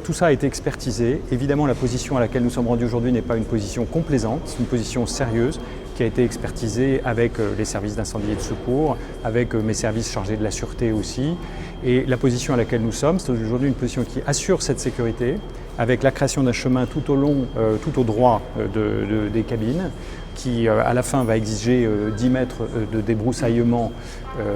Tout ça a été expertisé. Évidemment, la position à laquelle nous sommes rendus aujourd'hui n'est pas une position complaisante, c'est une position sérieuse qui a été expertisée avec les services d'incendie et de secours, avec mes services chargés de la sûreté aussi. Et la position à laquelle nous sommes, c'est aujourd'hui une position qui assure cette sécurité, avec la création d'un chemin tout au long, tout au droit des cabines, qui à la fin va exiger 10 mètres de débroussaillement,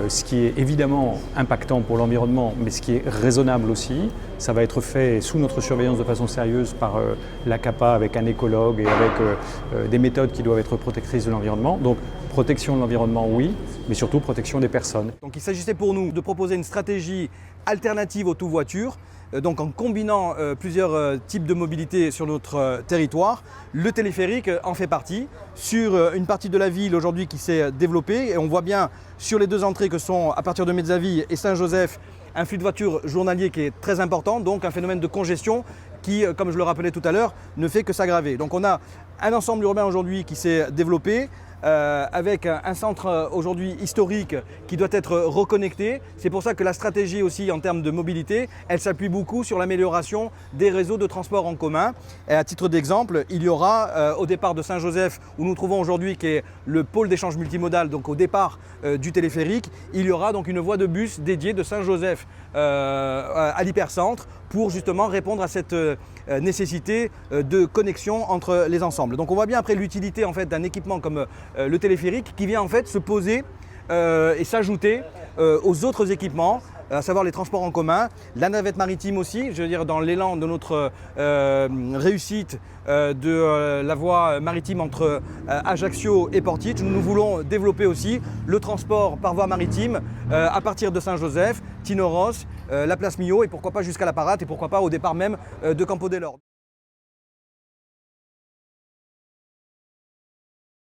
ce qui est évidemment impactant pour l'environnement, mais ce qui est raisonnable aussi. Ça va être fait sous notre surveillance de façon sérieuse par l'ACAPA avec un écologue et avec des méthodes qui doivent être protectrices de l'environnement. Donc protection de l'environnement, oui, mais surtout protection des personnes. Donc il s'agissait pour nous de proposer une stratégie alternative au tout-voiture, donc en combinant plusieurs types de mobilité sur notre territoire. Le téléphérique en fait partie, sur une partie de la ville aujourd'hui qui s'est développée, et on voit bien sur les deux entrées que sont à partir de Mezzaville et Saint-Joseph, un flux de voitures journalier qui est très important, donc un phénomène de congestion qui, comme je le rappelais tout à l'heure, ne fait que s'aggraver. Donc on a un ensemble urbain aujourd'hui qui s'est développé, avec un centre aujourd'hui historique qui doit être reconnecté. C'est pour ça que la stratégie aussi en termes de mobilité, elle s'appuie beaucoup sur l'amélioration des réseaux de transport en commun. Et à titre d'exemple, il y aura au départ de Saint-Joseph, où nous trouvons aujourd'hui qui est le pôle d'échange multimodal, donc au départ du téléphérique, il y aura donc une voie de bus dédiée de Saint-Joseph à l'hypercentre pour justement répondre à cette nécessité de connexion entre les ensembles. Donc on voit bien après l'utilité en fait d'un équipement comme le téléphérique qui vient en fait se poser et s'ajouter aux autres équipements, à savoir les transports en commun, la navette maritime aussi, je veux dire dans l'élan de notre réussite de la voie maritime entre Ajaccio et Portici. Nous voulons développer aussi le transport par voie maritime à partir de Saint-Joseph, Tino Ross, la place Millau et pourquoi pas jusqu'à la Parade et pourquoi pas au départ même de Campo dell'Orbe.